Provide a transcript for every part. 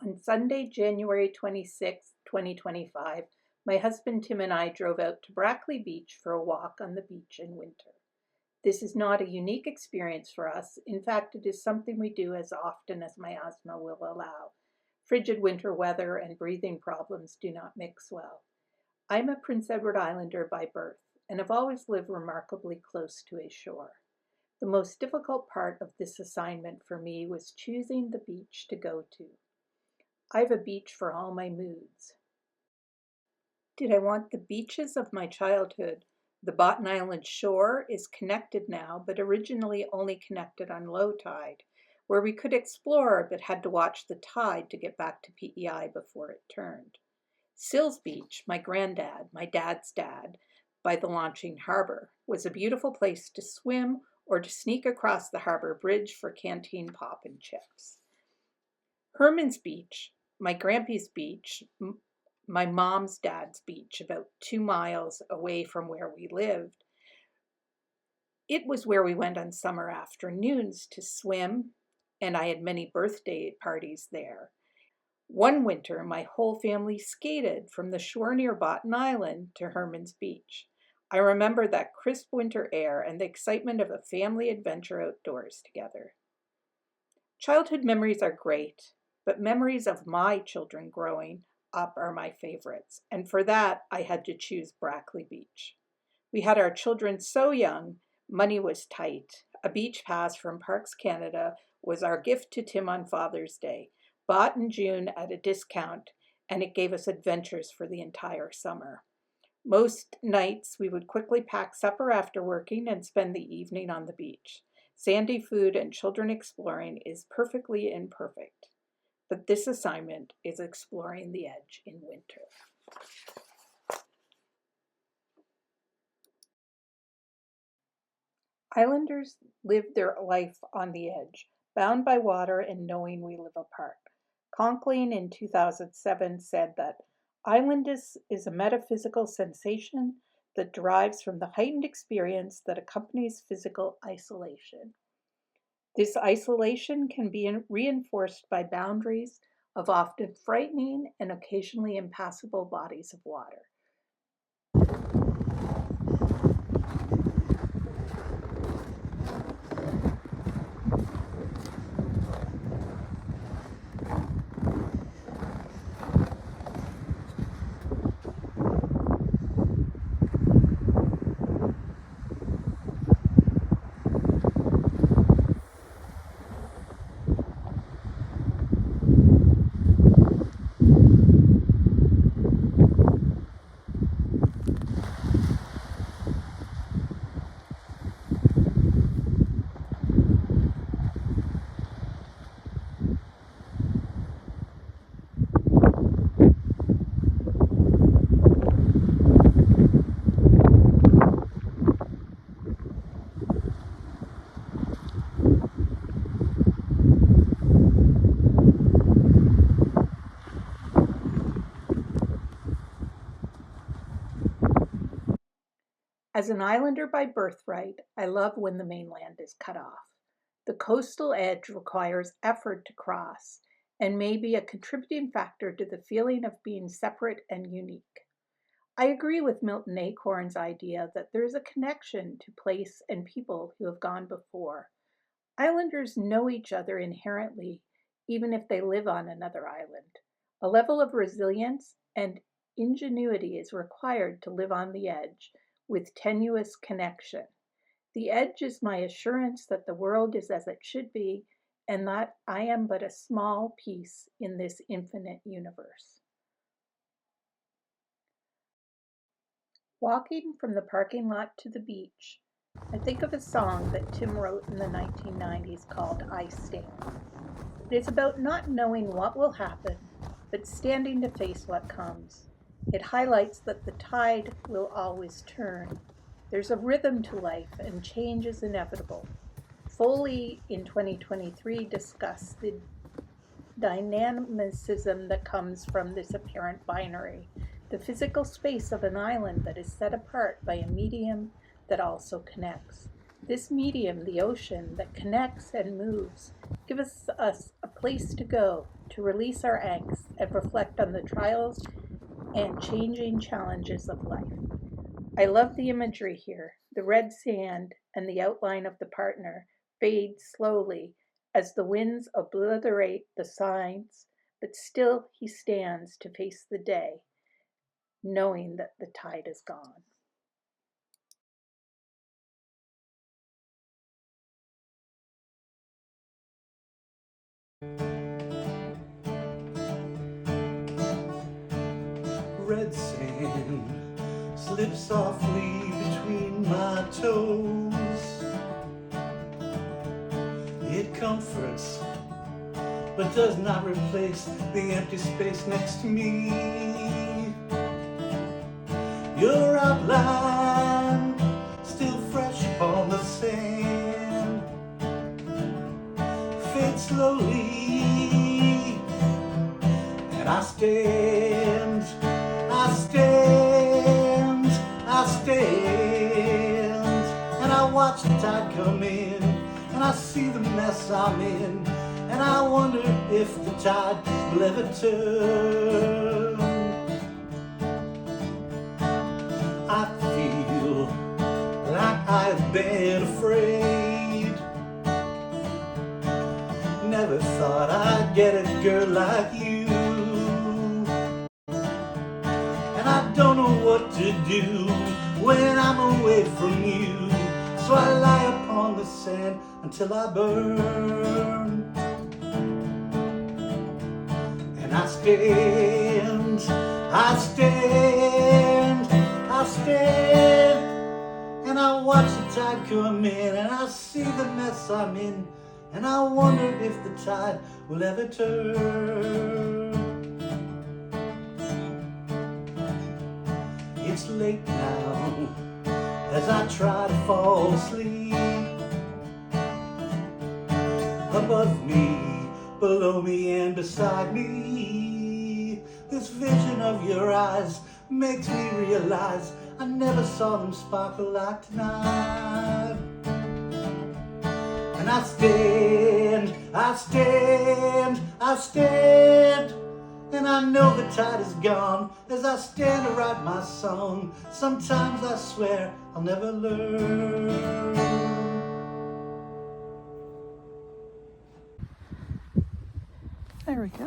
On Sunday, January 26, 2025, my husband Tim and I drove out to Brackley Beach for a walk on the beach in winter. This is not a unique experience for us. In fact, it is something we do as often as my asthma will allow. Frigid winter weather and breathing problems do not mix well. I'm a Prince Edward Islander by birth and have always lived remarkably close to a shore. The most difficult part of this assignment for me was choosing the beach to go to. I have a beach for all my moods. Did I want the beaches of my childhood? The Botten Island shore is connected now, but originally only connected on low tide, where we could explore but had to watch the tide to get back to PEI before it turned. Sills Beach, my dad's dad, by the launching harbor, was a beautiful place to swim or to sneak across the harbor bridge for canteen pop and chips. Herman's Beach, my grandpa's beach, my mom's dad's beach, about 2 miles away from where we lived. It was where we went on summer afternoons to swim, and I had many birthday parties there. One winter, my whole family skated from the shore near Botten Island to Herman's Beach. I remember that crisp winter air and the excitement of a family adventure outdoors together. Childhood memories are great, but memories of my children growing up are my favorites, and for that I had to choose Brackley Beach. We had our children so young, money was tight. A beach pass from Parks Canada was our gift to Tim on Father's Day, bought in June at a discount, and it gave us adventures for the entire summer. Most nights we would quickly pack supper after working and spend the evening on the beach. Sandy food and children exploring is perfectly imperfect. But this assignment is exploring the edge in winter. Islanders live their life on the edge, bound by water and knowing we live apart. Conkling in 2007 said that islandness is a metaphysical sensation that derives from the heightened experience that accompanies physical isolation. This isolation can be reinforced by boundaries of often frightening and occasionally impassable bodies of water. As an islander by birthright, I love when the mainland is cut off. The coastal edge requires effort to cross and may be a contributing factor to the feeling of being separate and unique. I agree with Milton Acorn's idea that there is a connection to place and people who have gone before. Islanders know each other inherently, even if they live on another island. A level of resilience and ingenuity is required to live on the edge with tenuous connection. The edge is my assurance that the world is as it should be and that I am but a small piece in this infinite universe. Walking from the parking lot to the beach, I think of a song that Tim wrote in the 1990s called I Stand. It is about not knowing what will happen, but standing to face what comes. It highlights that the tide will always turn. There's a rhythm to life and change is inevitable. Foley in 2023 discussed the dynamicism that comes from this apparent binary, the physical space of an island that is set apart by a medium that also connects. This medium, the ocean, that connects and moves, gives us a place to go, to release our angst and reflect on the trials and changing challenges of life. I love the imagery here. The red sand and the outline of the partner fade slowly as the winds obliterate the signs, but still he stands to face the day, knowing that the tide is gone. Red sand slips softly between my toes. It comforts, but does not replace the empty space next to me. Your outline, still fresh upon the sand, fades slowly, and I stand, and I watch the tide come in, and I see the mess I'm in, and I wonder if the tide will ever turn. I feel like I've been afraid. Never thought I'd get a girl like you, and I don't know what to do when I'm away from you. So I lie upon the sand until I burn. And I stand, and I watch the tide come in, and I see the mess I'm in, and I wonder if the tide will ever turn. It's late now as I try to fall asleep. Above me, below me, and beside me, this vision of your eyes makes me realize I never saw them sparkle like tonight. And I stand, and I know the tide is gone as I stand to write my song. Sometimes I swear I'll never learn. There we go.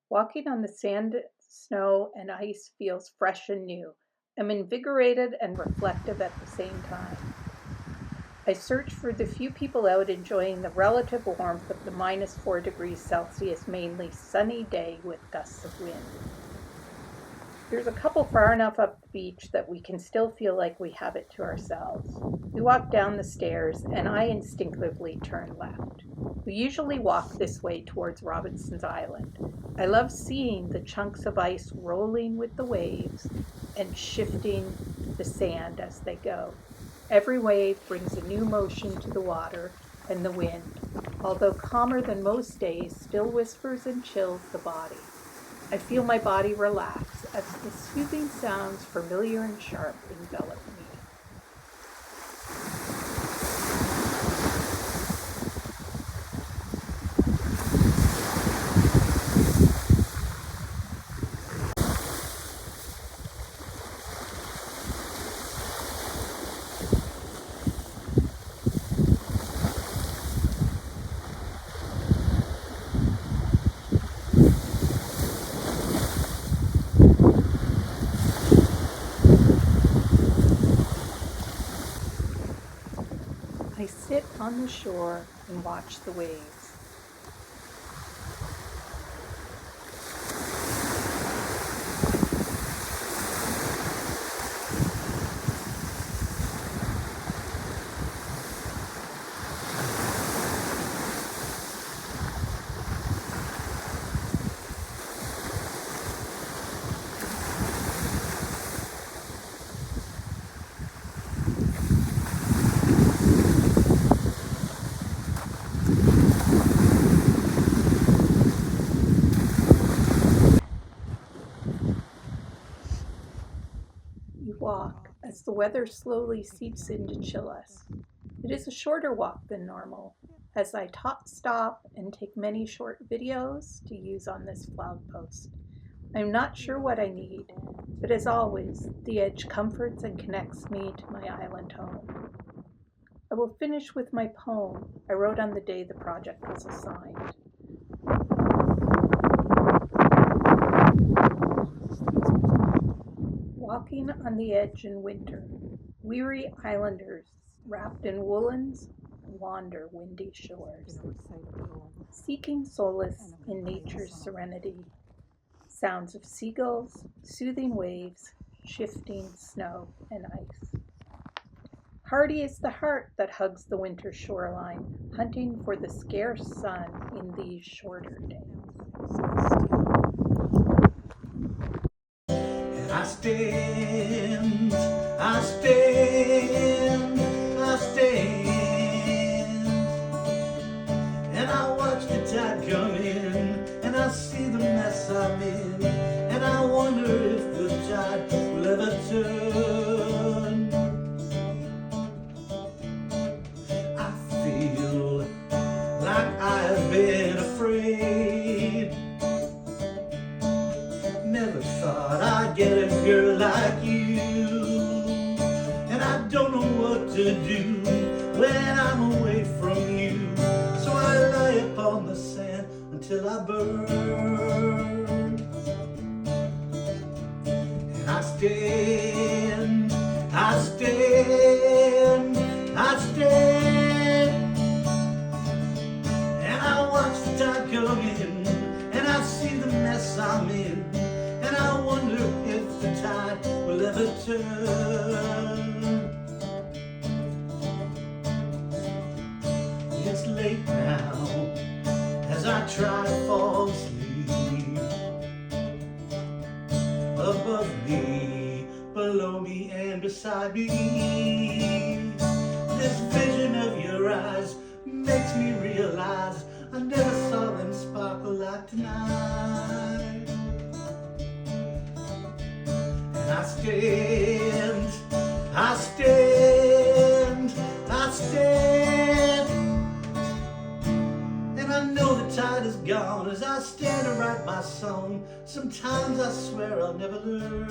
Walking on the sand, snow, and ice feels fresh and new. I'm invigorated and reflective at the same time. I search for the few people out enjoying the relative warmth of the -4 degrees Celsius, mainly sunny day with gusts of wind. There's a couple far enough up the beach that we can still feel like we have it to ourselves. We walk down the stairs, and I instinctively turn left. We usually walk this way towards Robinson's Island. I love seeing the chunks of ice rolling with the waves and shifting the sand as they go. Every wave brings a new motion to the water, and the wind, although calmer than most days, still whispers and chills the body. I feel my body relax as the soothing sounds, familiar and sharp, envelop me. I sit on the shore and watch the waves. We walk as the weather slowly seeps in to chill us. It is a shorter walk than normal, as I stop and take many short videos to use on this vlog post. I'm not sure what I need, but as always, the edge comforts and connects me to my island home. I will finish with my poem I wrote on the day the project was assigned. Walking on the edge in winter, weary islanders wrapped in woolens wander windy shores, seeking solace in nature's serenity. Sounds of seagulls, soothing waves, shifting snow and ice. Hardy is the heart that hugs the winter shoreline, hunting for the scarce sun in these shorter days. I stand, I stand, I stand, and I watch the tide come in, and I see the mess I'm in, and I wonder if the tide will ever turn. I feel like I've been afraid. Never thought I'd get a girl like you, and I don't know what to do when I'm away from you. So I lie upon the sand until I burn. And I stand, I stand, I stand, and I watch the tide come in, and I see the mess I'm in, and I wonder if the tide will ever turn. It's late now as I try to fall asleep. Above me, below me, and beside me, this vision of your eyes makes me realize I never saw them sparkle like tonight. And I stand, I stand, I stand, and I know the tide is gone as I stand and write my song. Sometimes I swear I'll never learn.